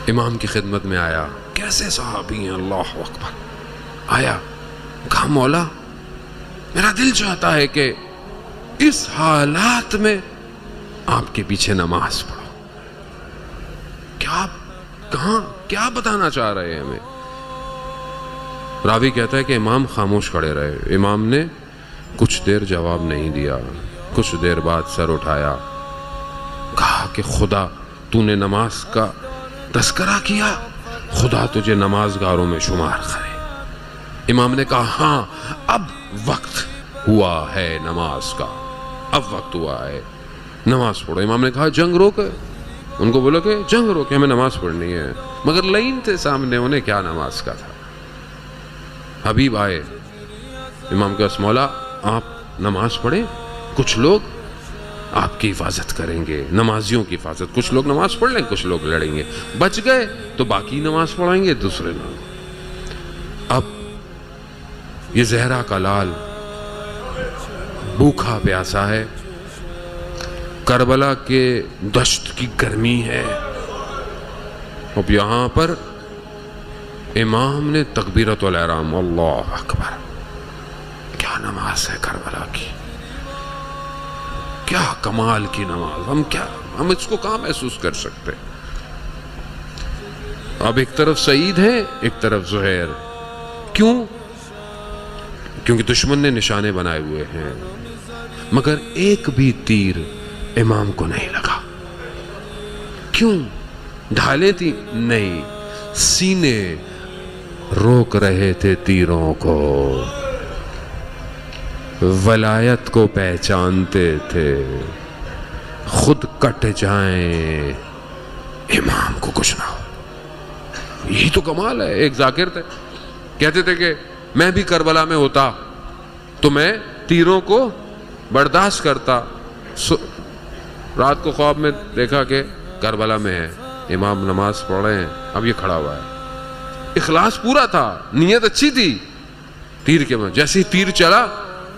امام کی خدمت میں آیا، کیسے صحابی ہیں، اللہ اکبر، آیا کہا مولا میرا دل چاہتا ہے کہ اس حالات میں آپ کے پیچھے نماز پڑھو۔ کیا بتانا چاہ رہے ہیں ہمیں؟ راوی کہتا ہے کہ امام خاموش کھڑے رہے، امام نے کچھ دیر جواب نہیں دیا، کچھ دیر بعد سر اٹھایا، کہا کہ خدا تو نے نماز کا تذکرہ کیا، خدا تجھے نمازگاروں میں شمار کرے۔ امام نے کہا ہاں اب وقت ہوا ہے نماز کا، اب وقت ہوا ہے، نماز پڑھو۔ امام نے کہا جنگ روک، ان کو بولا کہ جنگ روک، ہمیں نماز پڑھنی ہے، مگر لائن تھے سامنے، انہیں کیا نماز کا تھا۔ حبیب آئے امام کے پاس، مولا آپ نماز پڑھیں، کچھ لوگ آپ کی حفاظت کریں گے، نمازیوں کی حفاظت، کچھ لوگ نماز پڑھ لیں، کچھ لوگ لڑیں گے، بچ گئے تو باقی نماز پڑھائیں گے، دوسرے لوگ۔ اب یہ زہرا کا لال بھوکا پیاسا ہے، کربلا کے دشت کی گرمی ہے، اب یہاں پر امام نے تکبیرۃ الاحرام، اللہ اکبر، کیا نماز ہے کربلا کی، کیا کمال کی نماز، ہم اس کو کہاں محسوس کر سکتے۔ اب ایک طرف سعید ہے، ایک طرف زہیر، کیوں؟ کیونکہ دشمن نے نشانے بنائے ہوئے ہیں، مگر ایک بھی تیر امام کو نہیں لگا۔ کیوں؟ ڈھالیں تھی نہیں، سینے روک رہے تھے تیروں کو، ولایت کو پہچانتے تھے، خود کٹ جائیں امام کو کچھ نہ ہو۔ یہی تو کمال ہے۔ ایک ذاکر تھے، کہتے تھے کہ میں بھی کربلا میں ہوتا تو میں تیروں کو برداشت کرتا۔ رات کو خواب میں دیکھا کہ کربلا میں ہے، امام نماز پڑھ رہے ہیں، اب یہ کھڑا ہوا ہے، اخلاص پورا تھا، نیت اچھی تھی، تیر کے میں جیسے تیر چلا،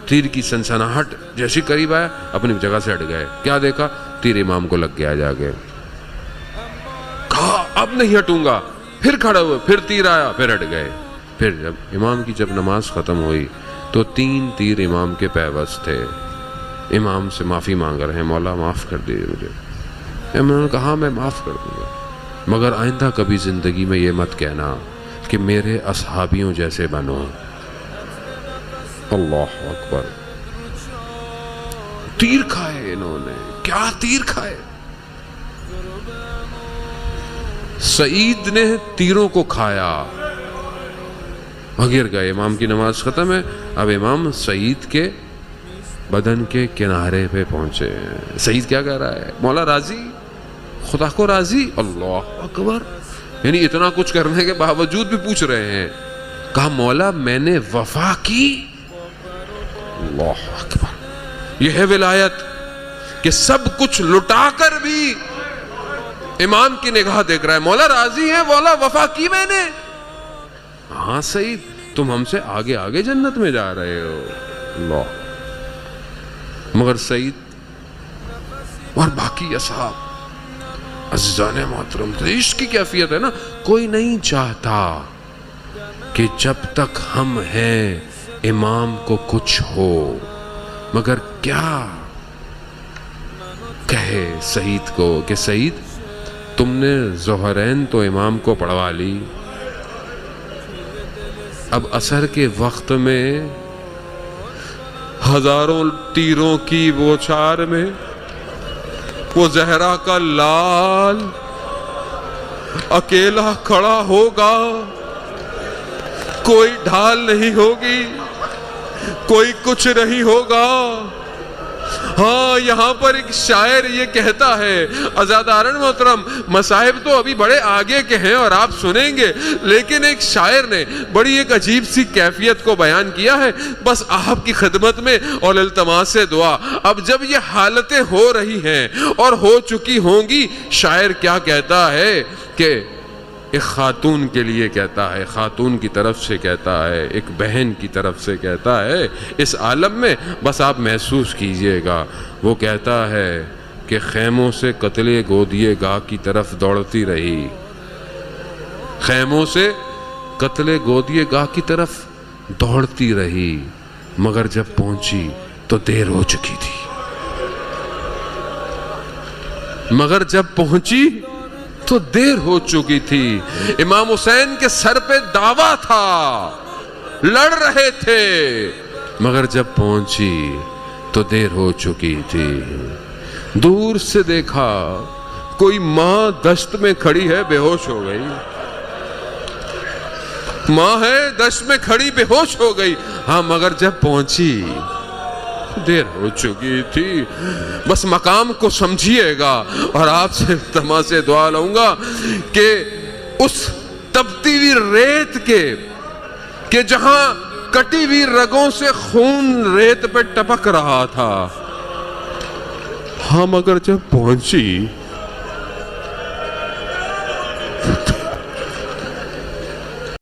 تیر کی سنسناہٹ جیسی قریب آیا، اپنی جگہ سے ہٹ گئے، کیا دیکھا؟ تیر امام کو لگ گیا جا کے، کہا اب نہیں ہٹوں گا، پھر کھڑے ہوئے، پھر تیر آیا، پھر ہٹ گئے۔ پھر جب نماز ختم ہوئی تو 3 تیر امام کے پیوست تھے، امام سے معافی مانگ رہے ہیں، مولا معاف کر دیجیے مجھے۔ امام نے کہا میں معاف کر دوں گا، مگر آئندہ کبھی زندگی میں یہ مت کہنا کہ میرے اصحابیوں جیسے بنو۔ اللہ اکبر، تیر کھائے انہوں نے، کیا تیر کھائے۔ سعید نے تیروں کو کھایا، گر گئے، امام کی نماز ختم ہے، اب امام سعید کے بدن کے کنارے پہ پہنچے ہیں۔ سعید کیا کہہ رہا ہے؟ مولا راضی، خدا کو راضی، اللہ اکبر، یعنی اتنا کچھ کرنے کے باوجود بھی پوچھ رہے ہیں۔ کہا مولا میں نے وفا کی، اللہ اکبر، یہ ہے ولایت کہ سب کچھ لٹا کر بھی امام کی نگاہ دیکھ رہا ہے، مولا راضی ہے، مولا وفا کی میں نے۔ ہاں سعید، تم ہم سے آگے آگے جنت میں جا رہے ہو، اللہ۔ مگر سعید اور باقی اصحاب عزیزان محترم، عشق کی کیفیت ہے نا، کوئی نہیں چاہتا کہ جب تک ہم ہیں امام کو کچھ ہو، مگر کیا کہے سعید کو کہ سعید تم نے ظہرین تو امام کو پڑھوا لی، اب عصر کے وقت میں ہزاروں تیروں کی بوچھار میں وہ زہرا کا لال اکیلا کھڑا ہوگا، کوئی ڈھال نہیں ہوگی، کوئی کچھ نہیں ہوگا۔ ہاں یہاں پر ایک شاعر یہ کہتا ہے، عزیزان محترم، مصاحب تو ابھی بڑے آگے کے ہیں اور آپ سنیں گے، لیکن ایک شاعر نے بڑی ایک عجیب سی کیفیت کو بیان کیا ہے، بس آپ کی خدمت میں اور التماس سے دعا۔ اب جب یہ حالتیں ہو رہی ہیں اور ہو چکی ہوں گی، شاعر کیا کہتا ہے کہ ایک خاتون کے لیے کہتا ہے، خاتون کی طرف سے کہتا ہے، ایک بہن کی طرف سے کہتا ہے، اس عالم میں بس آپ محسوس کیجئے گا۔ وہ کہتا ہے کہ خیموں سے قتل گودیے گاہ کی طرف دوڑتی رہی، خیموں سے قتل گودیے گاہ کی طرف دوڑتی رہی، مگر جب پہنچی تو دیر ہو چکی تھی، مگر جب پہنچی تو دیر ہو چکی تھی۔ امام حسین کے سر پہ دعویٰ تھا، لڑ رہے تھے، مگر جب پہنچی تو دیر ہو چکی تھی۔ دور سے دیکھا کوئی ماں دشت میں کھڑی ہے، بے ہوش ہو گئی، ماں ہے دشت میں کھڑی بے ہوش ہو گئی، ہاں مگر جب پہنچی دیر ہو چکی تھی۔ بس مقام کو سمجھیے گا، اور آپ سے تما سے دعا لوں گا کہ اس تپتی ہوئی ریت کے جہاں کٹی ہوئی رگوں سے خون ریت پہ ٹپک رہا تھا، ہاں مگر جب پہنچی